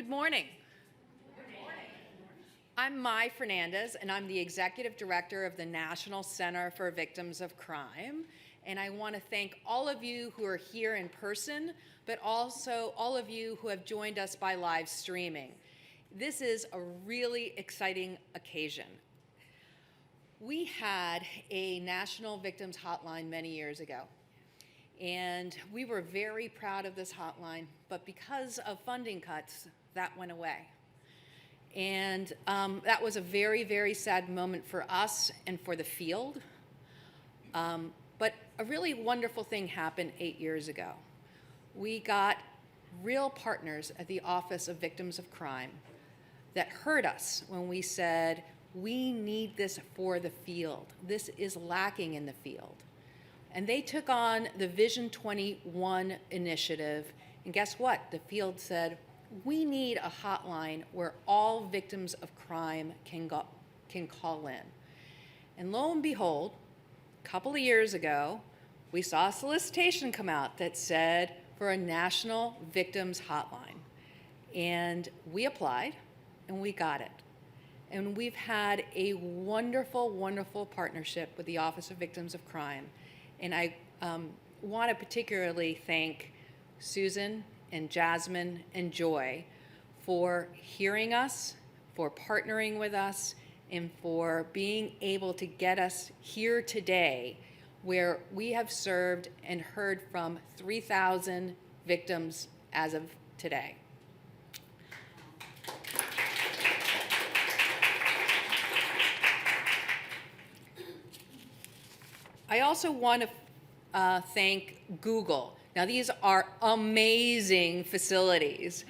Good morning. I'm Mai Fernandez, and I'm the Executive Director of the National Center for Victims of Crime. And I want to thank all of you who are here in person, but also all of you who have joined us by live streaming. This is a really exciting occasion. We had a National Victims Hotline many years ago, and we were very proud of this hotline, but because of funding cuts, that went away. And that was a very, very sad moment for us and for the field. But a really wonderful thing happened 8 years ago. We got real partners at the Office of Victims of Crime that heard us when we said, we need this for the field. This is lacking in the field. And they took on the Vision 21 initiative, and guess what? The field said, we need a hotline where all victims of crime can call in. And lo and behold, a couple of years ago, we saw a solicitation come out that said for a national victims hotline. And we applied, and we got it. And we've had a wonderful, wonderful partnership with the Office of Victims of Crime. And I want to particularly thank Susan and Jasmine and Joy for hearing us, for partnering with us, and for being able to get us here today where we have served and heard from 3,000 victims as of today. I also want to thank Google. Now, these are amazing facilities.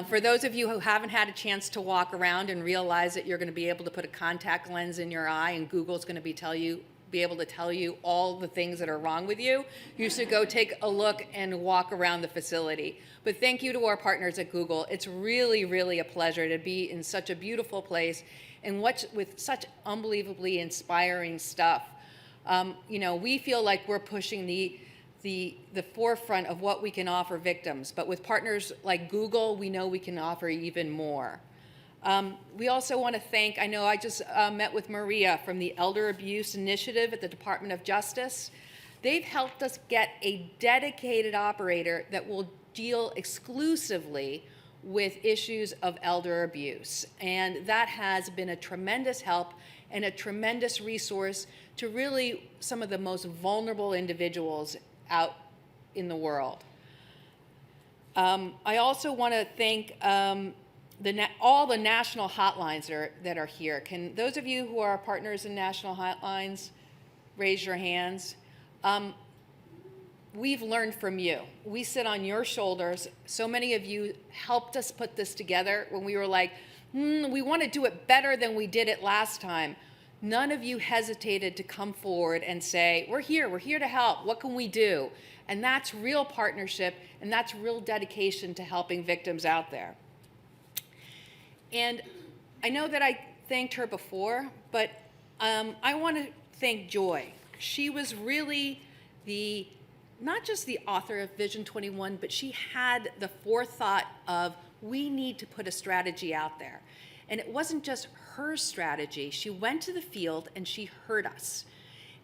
For those of you who haven't had a chance to walk around and realize that you're going to be able to put a contact lens in your eye and Google's going to be able to tell you all the things that are wrong with you, you should go take a look and walk around the facility. But thank you to our partners at Google. It's really, really a pleasure to be in such a beautiful place and with such unbelievably inspiring stuff. We feel like we're pushing the forefront of what we can offer victims, but with partners like Google, we know we can offer even more. We also want to thank, I know I just met with Maria from the Elder Abuse Initiative at the Department of Justice. They've helped us get a dedicated operator that will deal exclusively with issues of elder abuse. And that has been a tremendous help and a tremendous resource to really some of the most vulnerable individuals out in the world. I also want to thank all the national hotlines that are here. Can those of you who are partners in national hotlines raise your hands? We've learned from you. We sit on your shoulders. So many of you helped us put this together when we were like, we want to do it better than we did it last time. None of you hesitated to come forward and say, we're here to help, what can we do? And that's real partnership, and that's real dedication to helping victims out there. And I know that I thanked her before, but I want to thank Joy. She was really not just the author of Vision 21, but she had the forethought of, we need to put a strategy out there. And it wasn't just her strategy. She went to the field and she heard us.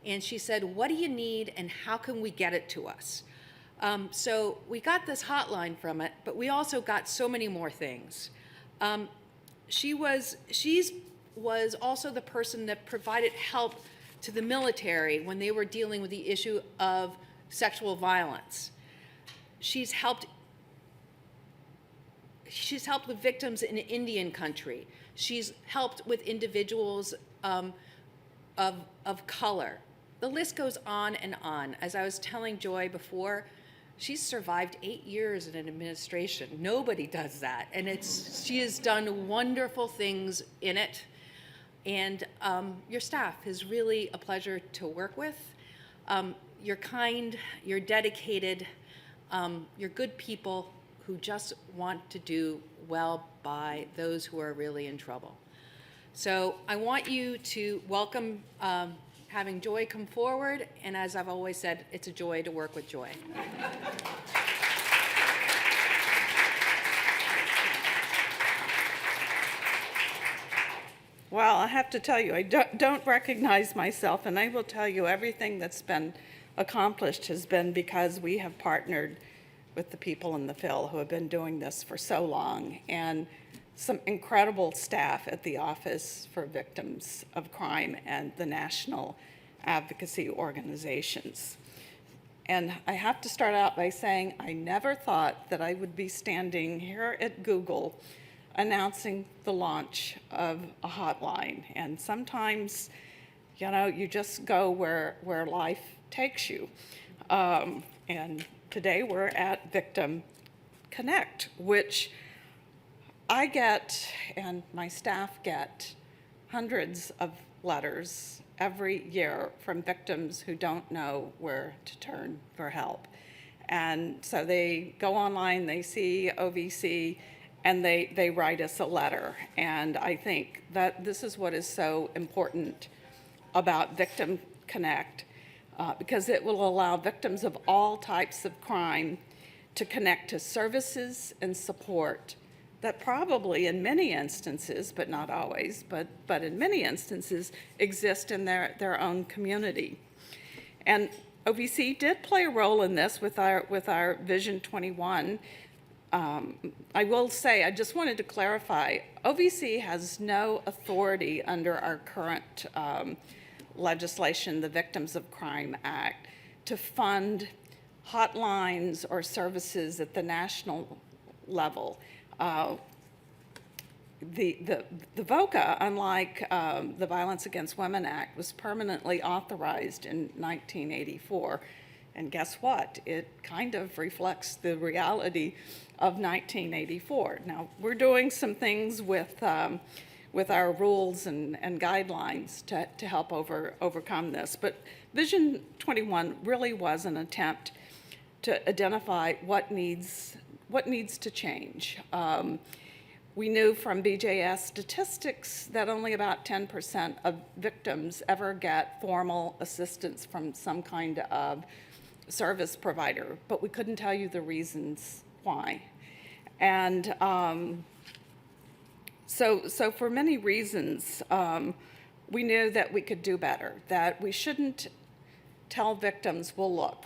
And she said, what do you need and how can we get it to us? So we got this hotline from it, but we also got so many more things. She was also the person that provided help to the military when they were dealing with the issue of sexual violence. She's helped with victims in Indian country. She's helped with individuals of color. The list goes on and on. As I was telling Joy before, she's survived 8 years in an administration. Nobody does that. And she has done wonderful things in it. And your staff is really a pleasure to work with. You're kind, you're dedicated, you're good people who just want to do well by those who are really in trouble. So I want you to welcome having Joy come forward, and as I've always said, it's a joy to work with Joy. Well, I have to tell you, I don't recognize myself, and I will tell you everything that's been accomplished has been because we have partnered with the people in the Phil who have been doing this for so long, and some incredible staff at the Office for Victims of Crime and the national advocacy organizations. And I have to start out by saying I never thought that I would be standing here at Google announcing the launch of a hotline. And sometimes, you know, you just go where life takes you. And today we're at VictimConnect, which I get, and my staff get, hundreds of letters every year from victims who don't know where to turn for help. And so they go online, they see OVC, and they write us a letter. And I think that this is what is so important about VictimConnect, because it will allow victims of all types of crime to connect to services and support that probably in many instances, but not always, but in many instances exist in their own community. And OVC did play a role in this with our Vision 21. I will say, I just wanted to clarify, OVC has no authority under our current legislation, the Victims of Crime Act, to fund hotlines or services at the national level. The VOCA, unlike the Violence Against Women Act, was permanently authorized in 1984. And guess what? It kind of reflects the reality of 1984. Now, we're doing some things with our rules and guidelines to help overcome this. But Vision 21 really was an attempt to identify what needs to change. We knew from BJS statistics that only about 10% of victims ever get formal assistance from some kind of service provider, but we couldn't tell you the reasons why. And so for many reasons, we knew that we could do better, that we shouldn't tell victims, well, look,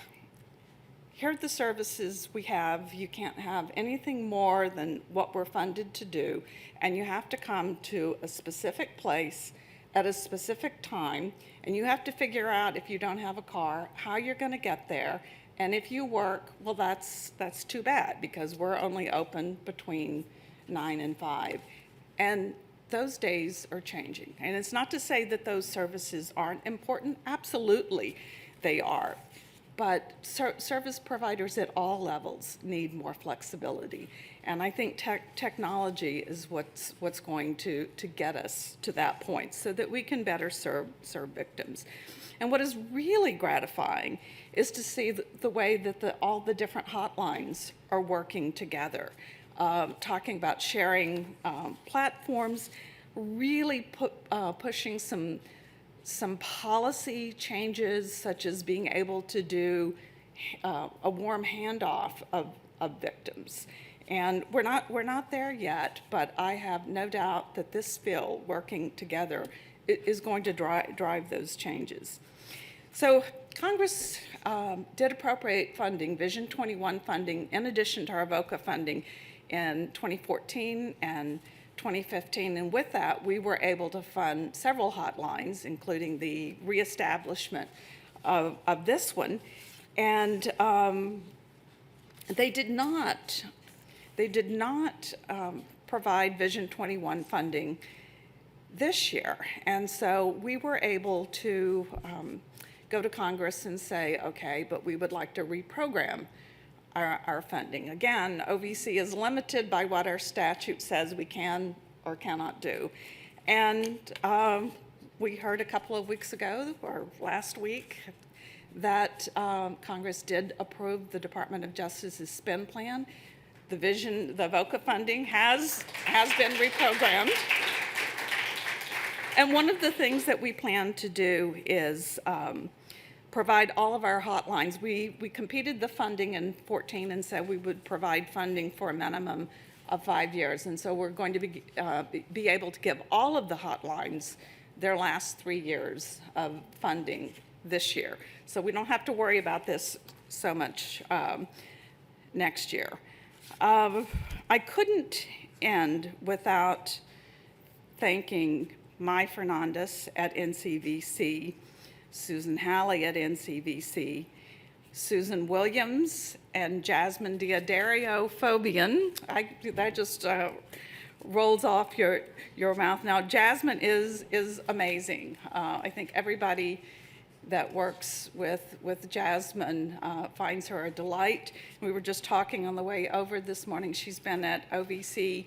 here are the services we have. You can't have anything more than what we're funded to do, and you have to come to a specific place at a specific time, and you have to figure out, if you don't have a car, how you're going to get there. And if you work, well, that's too bad, because we're only open between 9 and 5. And those days are changing. And it's not to say that those services aren't important. Absolutely, they are. But service providers at all levels need more flexibility. And I think technology is what's going to get us to that point so that we can better serve victims. And what is really gratifying is to see the way that all the different hotlines are working together, talking about sharing platforms, really pushing some policy changes, such as being able to do a warm handoff of victims. And we're not there yet, but I have no doubt that this field working together is going to drive those changes. So Congress did appropriate funding, Vision 21 funding, in addition to our VOCA funding in 2014 and 2015, and with that, we were able to fund several hotlines, including the reestablishment of this one. And they did not provide Vision 21 funding this year. And so we were able to go to Congress and say, okay, but we would like to reprogram our funding. Again, OVC is limited by what our statute says we can or cannot do. And we heard a couple of weeks ago, or last week, that Congress did approve the Department of Justice's spend plan. The VOCA funding has been reprogrammed. And one of the things that we plan to do is provide all of our hotlines. We competed the funding in 2014 and said we would provide funding for a minimum of 5 years. And so we're going to be able to give all of the hotlines their last 3 years of funding this year. So we don't have to worry about this so much next year. I couldn't end without thanking Mai Fernandez at NCVC, Susan Halley at NCVC, Susan Williams, and Jasmine Diodario Fobian. That just rolls off your mouth. Now, Jasmine is amazing. I think everybody that works with Jasmine finds her a delight. We were just talking on the way over this morning. She's been at OVC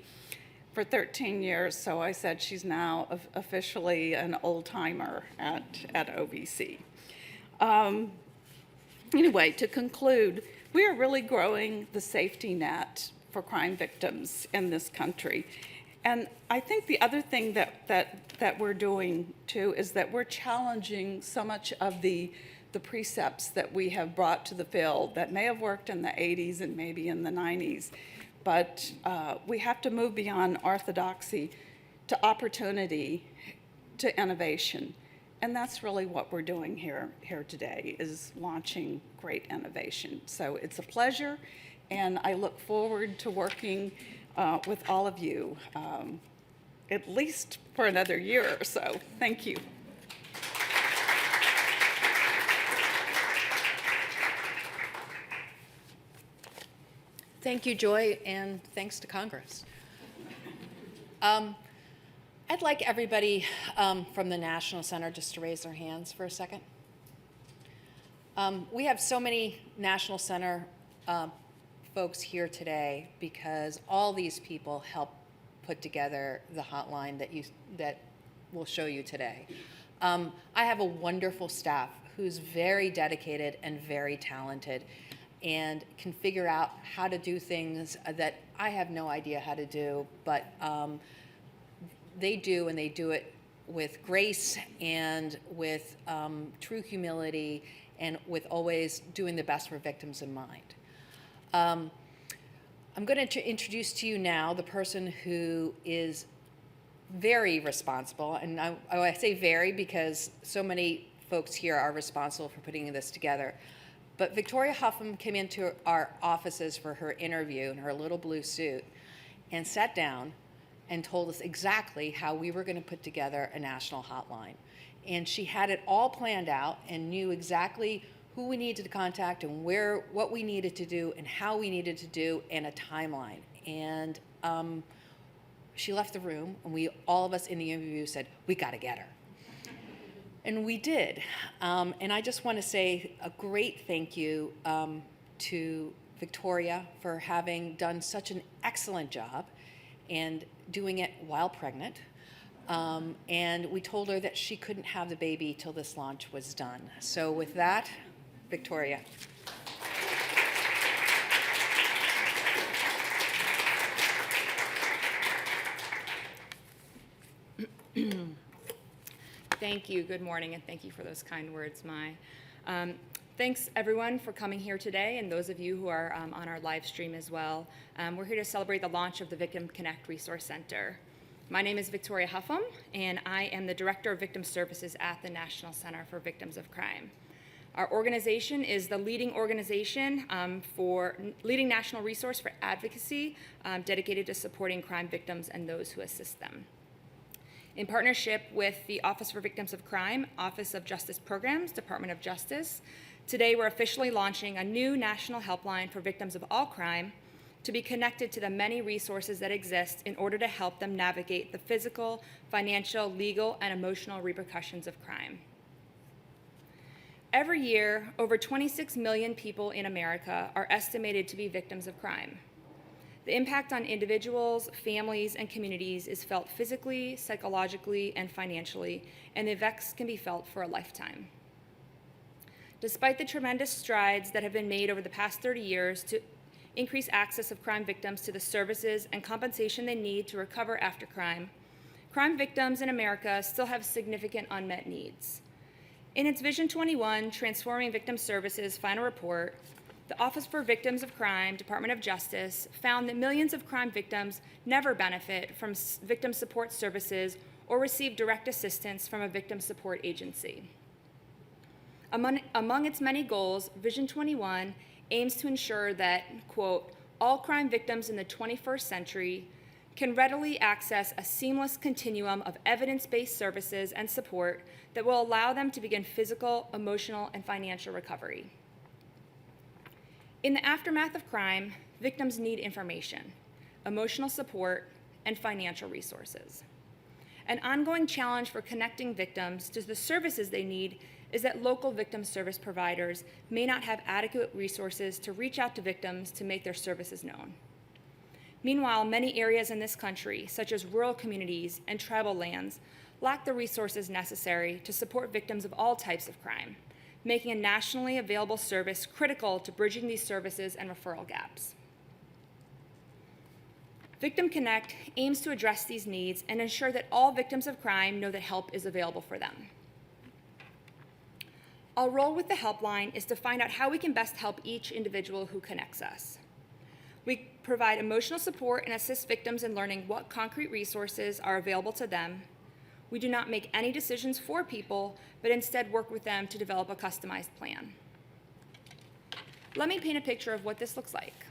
for 13 years, so I said she's now officially an old-timer at OVC. Anyway, to conclude, we are really growing the safety net for crime victims in this country. And I think the other thing that we're doing too is that we're challenging so much of the precepts that we have brought to the field that may have worked in the 80s and maybe in the 90s. But we have to move beyond orthodoxy to opportunity to innovation. And that's really what we're doing here today, is launching great innovation. So it's a pleasure, and I look forward to working with all of you, at least for another year or so. Thank you. Thank you, Joy, and thanks to Congress. I'd like everybody from the National Center just to raise their hands for a second. We have so many National Center folks here today because all these people help put together the hotline that we'll show you today. I have a wonderful staff who's very dedicated and very talented and can figure out how to do things that I have no idea how to do, but they do, and they do it with grace and with true humility and with always doing the best for victims in mind. I'm going to introduce to you now the person who is very responsible, and I say very because so many folks here are responsible for putting this together. But Victoria Huffman came into our offices for her interview in her little blue suit and sat down and told us exactly how we were going to put together a national hotline. And she had it all planned out and knew exactly who we needed to contact and what we needed to do and how we needed to do, and a timeline. And she left the room, and all of us in the interview said, we got to get her. And we did. And I just want to say a great thank you to Victoria for having done such an excellent job and doing it while pregnant. And we told her that she couldn't have the baby till this launch was done. So with that, Victoria. Thank you. Good morning, and thank you for those kind words, Mai. Thanks, everyone, for coming here today, and those of you who are on our live stream as well. We're here to celebrate the launch of the VictimConnect Resource Center. My name is Victoria Huffman, and I am the Director of Victim Services at the National Center for Victims of Crime. Our organization is the leading organization leading national resource for advocacy dedicated to supporting crime victims and those who assist them. In partnership with the Office for Victims of Crime, Office of Justice Programs, Department of Justice, today we're officially launching a new national helpline for victims of all crime to be connected to the many resources that exist in order to help them navigate the physical, financial, legal, and emotional repercussions of crime. Every year, over 26 million people in America are estimated to be victims of crime. The impact on individuals, families, and communities is felt physically, psychologically, and financially, and the effects can be felt for a lifetime. Despite the tremendous strides that have been made over the past 30 years to increase access of crime victims to the services and compensation they need to recover after crime, crime victims in America still have significant unmet needs. In its Vision 21, Transforming Victim Services final report, the Office for Victims of Crime, Department of Justice, found that millions of crime victims never benefit from victim support services or receive direct assistance from a victim support agency. Among its many goals, Vision 21 aims to ensure that, quote, all crime victims in the 21st century can readily access a seamless continuum of evidence-based services and support that will allow them to begin physical, emotional, and financial recovery. In the aftermath of crime, victims need information, emotional support, and financial resources. An ongoing challenge for connecting victims to the services they need is that local victim service providers may not have adequate resources to reach out to victims to make their services known. Meanwhile, many areas in this country, such as rural communities and tribal lands, lack the resources necessary to support victims of all types of crime, making a nationally available service critical to bridging these services and referral gaps. VictimConnect aims to address these needs and ensure that all victims of crime know that help is available for them. Our role with the Helpline is to find out how we can best help each individual who connects us. We provide emotional support and assist victims in learning what concrete resources are available to them. We do not make any decisions for people, but instead work with them to develop a customized plan. Let me paint a picture of what this looks like.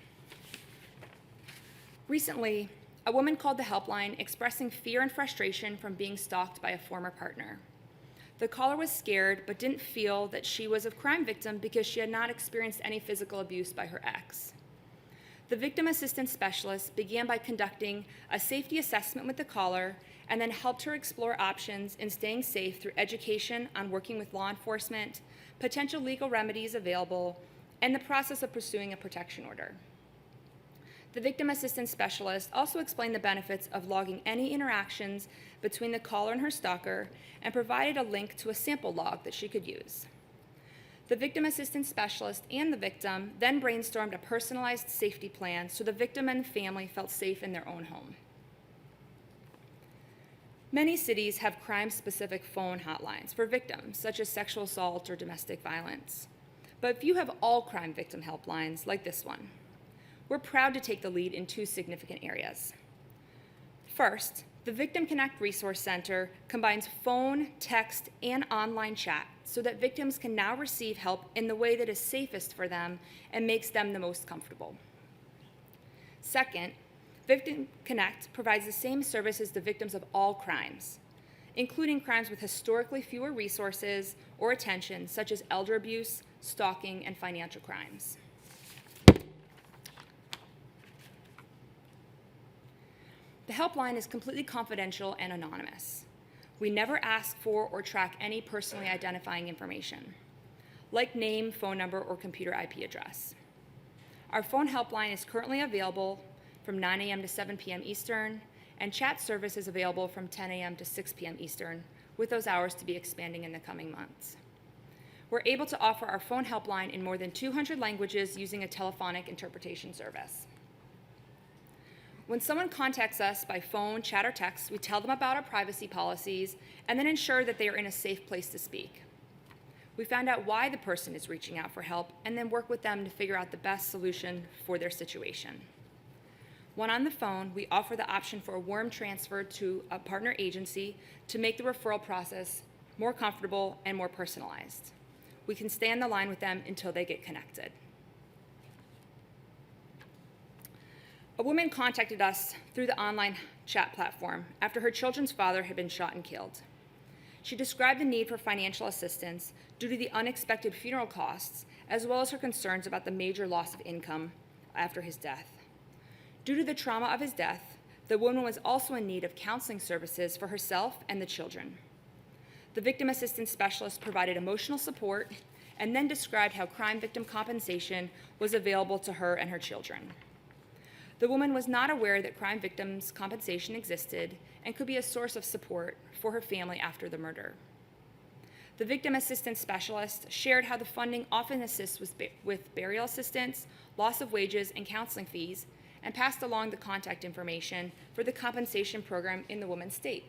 Recently, a woman called the Helpline expressing fear and frustration from being stalked by a former partner. The caller was scared, but didn't feel that she was a crime victim because she had not experienced any physical abuse by her ex. The victim assistance specialist began by conducting a safety assessment with the caller and then helped her explore options in staying safe through education on working with law enforcement, potential legal remedies available, and the process of pursuing a protection order. The victim assistance specialist also explained the benefits of logging any interactions between the caller and her stalker and provided a link to a sample log that she could use. The victim assistance specialist and the victim then brainstormed a personalized safety plan so the victim and the family felt safe in their own home. Many cities have crime-specific phone hotlines for victims, such as sexual assault or domestic violence. But few have all crime victim helplines like this one. We're proud to take the lead in two significant areas. First, the VictimConnect Resource Center combines phone, text, and online chat so that victims can now receive help in the way that is safest for them and makes them the most comfortable. Second, VictimConnect provides the same services to victims of all crimes, including crimes with historically fewer resources or attention, such as elder abuse, stalking, and financial crimes. The helpline is completely confidential and anonymous. We never ask for or track any personally identifying information, like name, phone number, or computer IP address. Our phone helpline is currently available from 9 a.m. to 7 p.m. Eastern, and chat service is available from 10 a.m. to 6 p.m. Eastern, with those hours to be expanding in the coming months. We're able to offer our phone helpline in more than 200 languages using a telephonic interpretation service. When someone contacts us by phone, chat, or text, we tell them about our privacy policies and then ensure that they are in a safe place to speak. We find out why the person is reaching out for help and then work with them to figure out the best solution for their situation. When on the phone, we offer the option for a warm transfer to a partner agency to make the referral process more comfortable and more personalized. We can stay on the line with them until they get connected. A woman contacted us through the online chat platform after her children's father had been shot and killed. She described the need for financial assistance due to the unexpected funeral costs, as well as her concerns about the major loss of income after his death. Due to the trauma of his death, the woman was also in need of counseling services for herself and the children. The victim assistance specialist provided emotional support and then described how crime victim compensation was available to her and her children. The woman was not aware that crime victims' compensation existed and could be a source of support for her family after the murder. The victim assistance specialist shared how the funding often assists with burial assistance, loss of wages, and counseling fees, and passed along the contact information for the compensation program in the woman's state.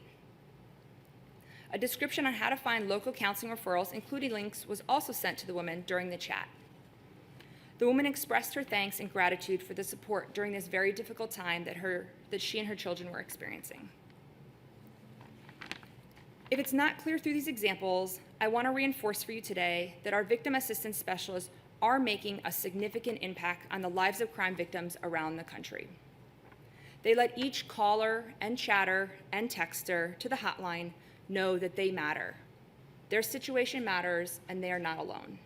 A description on how to find local counseling referrals, including links, was also sent to the woman during the chat. The woman expressed her thanks and gratitude for the support during this very difficult time that she and her children were experiencing. If it's not clear through these examples, I want to reinforce for you today that our victim assistance specialists are making a significant impact on the lives of crime victims around the country. They let each caller and chatter and texter to the hotline know that they matter. Their situation matters, and they are not alone.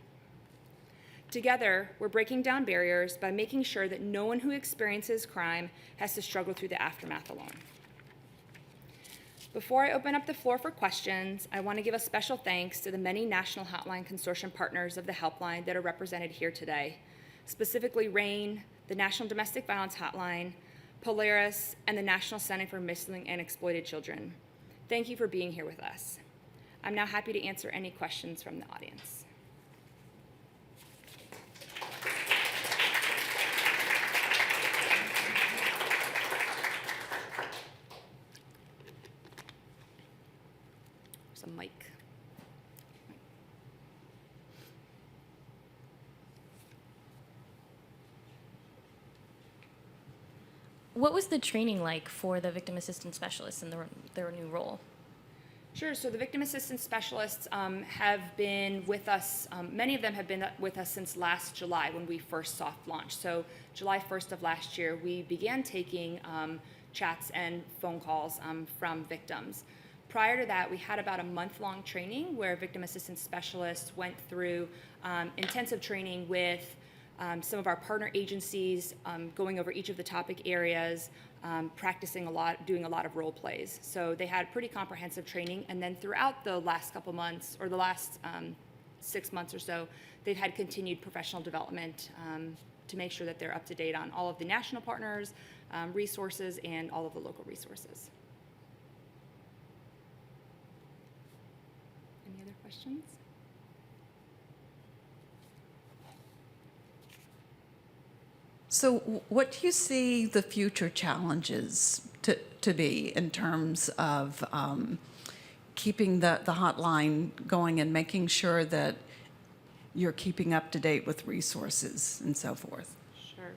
Together, we're breaking down barriers by making sure that no one who experiences crime has to struggle through the aftermath alone. Before I open up the floor for questions, I want to give a special thanks to the many National Hotline Consortium partners of the Helpline that are represented here today, specifically RAIN, the National Domestic Violence Hotline, Polaris, and the National Center for Missing and Exploited Children. Thank you for being here with us. I'm now happy to answer any questions from the audience. A mic. What was the training like for the victim assistance specialists in their new role? Sure, so the victim assistance specialists have been with us, many of them have been with us since last July when we first soft launched. So July 1st of last year, we began taking chats and phone calls from victims. Prior to that, we had about a month-long training where victim assistance specialists went through intensive training with some of our partner agencies, going over each of the topic areas, practicing a lot, doing a lot of role plays. So they had pretty comprehensive training, and then throughout the last couple months, or the last 6 months or so, they've had continued professional development to make sure that they're up to date on all of the national partners, resources, and all of the local resources. Any other questions? So what do you see the future challenges to be in terms of keeping the hotline going and making sure that you're keeping up to date with resources and so forth? Sure.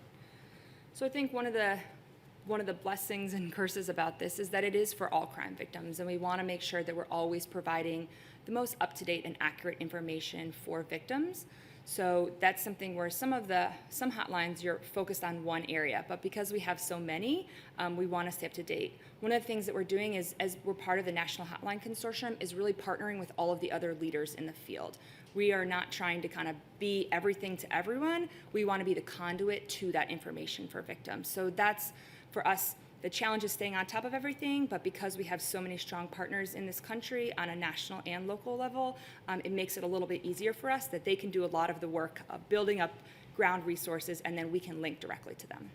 So I think one of the blessings and curses about this is that it is for all crime victims, and we want to make sure that we're always providing the most up-to-date and accurate information for victims. So that's something where some hotlines you're focused on one area, but because we have so many, we want to stay up to date. One of the things that we're doing is, as we're part of the National Hotline Consortium, is really partnering with all of the other leaders in the field. We are not trying to kind of be everything to everyone. We want to be the conduit to that information for victims. So that's, for us, the challenge is staying on top of everything, but because we have so many strong partners in this country on a national and local level, it makes it a little bit easier for us that they can do a lot of the work of building up ground resources, and then we can link directly to them.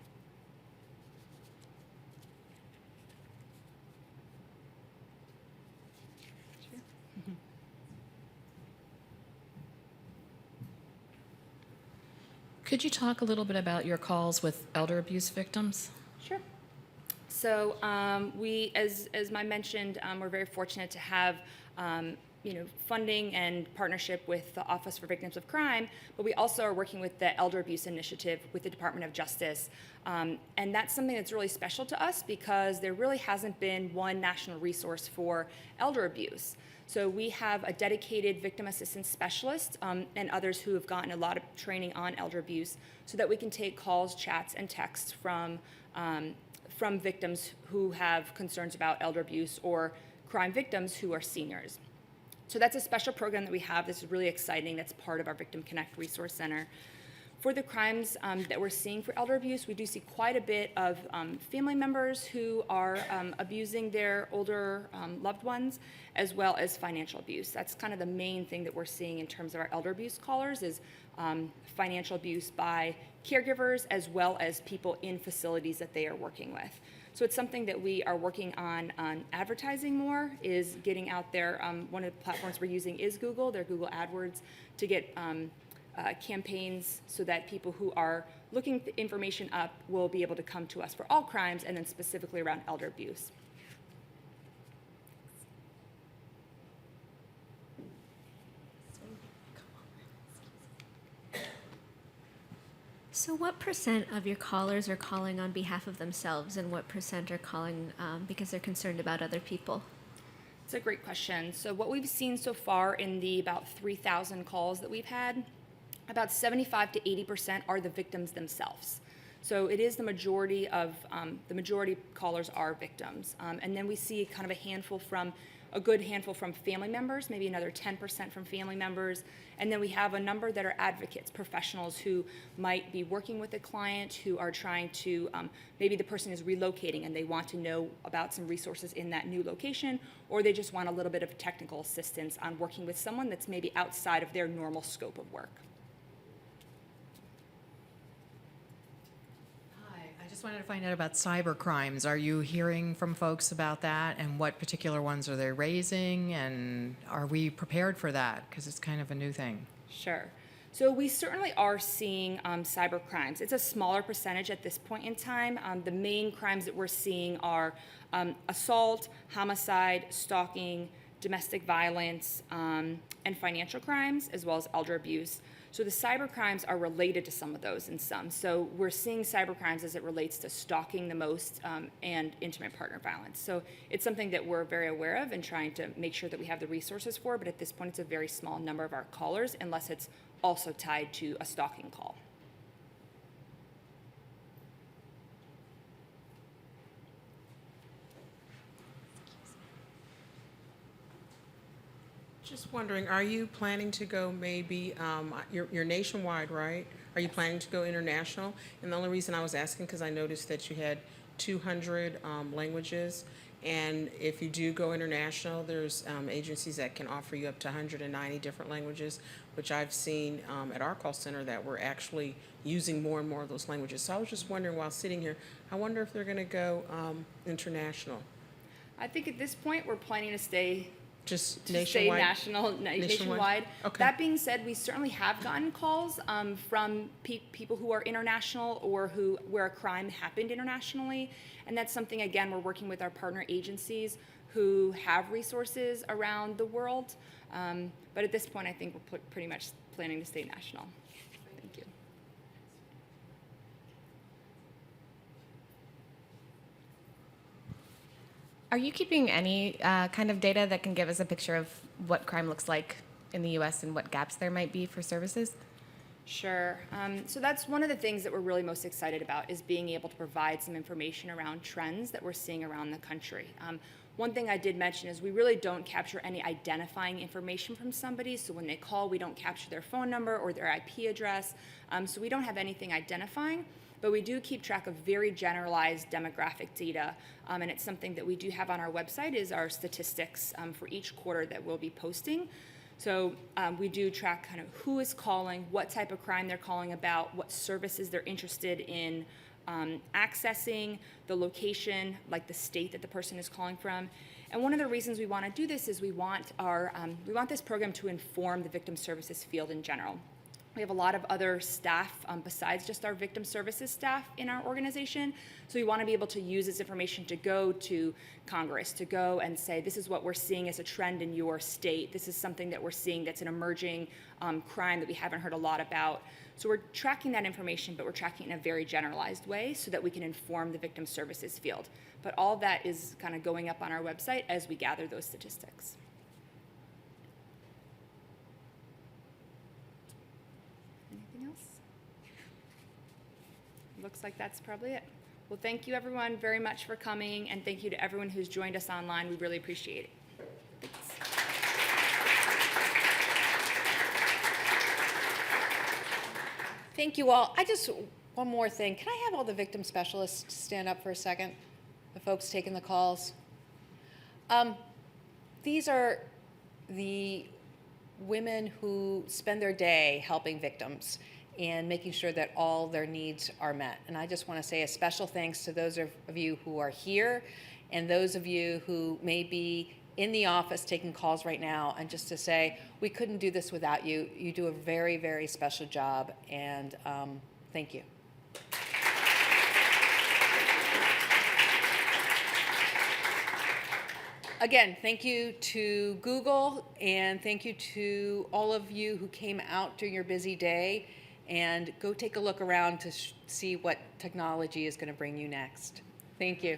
Could you talk a little bit about your calls with elder abuse victims? Sure. So we, as I mentioned, we're very fortunate to have funding and partnership with the Office for Victims of Crime, but we also are working with the Elder Abuse Initiative with the Department of Justice. And that's something that's really special to us because there really hasn't been one national resource for elder abuse. So we have a dedicated victim assistance specialist and others who have gotten a lot of training on elder abuse so that we can take calls, chats, and texts from victims who have concerns about elder abuse or crime victims who are seniors. So that's a special program that we have. This is really exciting. That's part of our VictimConnect Resource Center. For the crimes that we're seeing for elder abuse, we do see quite a bit of family members who are abusing their older loved ones, as well as financial abuse. That's kind of the main thing that we're seeing in terms of our elder abuse callers is financial abuse by caregivers, as well as people in facilities that they are working with. So it's something that we are working on advertising more, is getting out there. One of the platforms we're using is Google, their Google AdWords, to get campaigns so that people who are looking information up will be able to come to us for all crimes, and then specifically around elder abuse. So, what percent of your callers are calling on behalf of themselves, and what percent are calling because they're concerned about other people? It's a great question. So what we've seen so far in the about 3,000 calls that we've had, about 75 to 80% are the victims themselves. So it is the majority callers are victims. And then we see kind of a good handful from family members, maybe another 10% from family members. And then we have a number that are advocates, professionals who might be working with a client, who are trying to, maybe the person is relocating and they want to know about some resources in that new location, or they just want a little bit of technical assistance on working with someone that's maybe outside of their normal scope of work. I just wanted to find out about cyber crimes. Are you hearing from folks about that, and what particular ones are they raising, and are we prepared for that? Because it's kind of a new thing. Sure. So we certainly are seeing cyber crimes. It's a smaller percentage at this point in time. The main crimes that we're seeing are assault, homicide, stalking, domestic violence, and financial crimes, as well as elder abuse. So the cyber crimes are related to some of those in some. So we're seeing cyber crimes as it relates to stalking the most and intimate partner violence. So it's something that we're very aware of and trying to make sure that we have the resources for, but at this point it's a very small number of our callers, unless it's also tied to a stalking call. Just wondering, are you planning to go maybe, you're nationwide, right? Are you planning to go international? And the only reason I was asking, because I noticed that you had 200 languages. And if you do go international, there's agencies that can offer you up to 190 different languages, which I've seen at our call center that we're actually using more and more of those languages. So I was just wondering while sitting here, I wonder if they're going to go international. I think at this point we're planning to stay Nationwide? nationwide. Okay. That being said, we certainly have gotten calls from people who are international or where a crime happened internationally, and that's something, again, we're working with our partner agencies who have resources around the world. But at this point, I think we're pretty much planning to stay national. Thank you. Are you keeping any kind of data that can give us a picture of what crime looks like in the U.S. and what gaps there might be for services? Sure. So that's one of the things that we're really most excited about, is being able to provide some information around trends that we're seeing around the country. One thing I did mention is we really don't capture any identifying information from somebody. So when they call, we don't capture their phone number or their IP address. So we don't have anything identifying. But we do keep track of very generalized demographic data, and it's something that we do have on our website is our statistics for each quarter that we'll be posting. So we do track kind of who is calling, what type of crime they're calling about, what services they're interested in accessing, the location, like the state that the person is calling from. And one of the reasons we want to do this is we want this program to inform the victim services field in general. We have a lot of other staff besides just our victim services staff in our organization. So we want to be able to use this information to go to Congress, to go and say, this is what we're seeing as a trend in your state. This is something that we're seeing that's an emerging crime that we haven't heard a lot about. So we're tracking that information, but we're tracking it in a very generalized way so that we can inform the victim services field. But all of that is kind of going up on our website as we gather those statistics. Looks like that's probably it. Well, thank you everyone very much for coming, and thank you to everyone who's joined us online. We really appreciate it. Thanks. Thank you all. One more thing. Can I have all the victim specialists stand up for a second? The folks taking the calls. These are the women who spend their day helping victims and making sure that all their needs are met. And I just want to say a special thanks to those of you who are here and those of you who may be in the office taking calls right now, and just to say, we couldn't do this without you. You do a very, very special job, and thank you. Again, thank you to Google, and thank you to all of you who came out during your busy day and go take a look around to see what technology is going to bring you next. Thank you.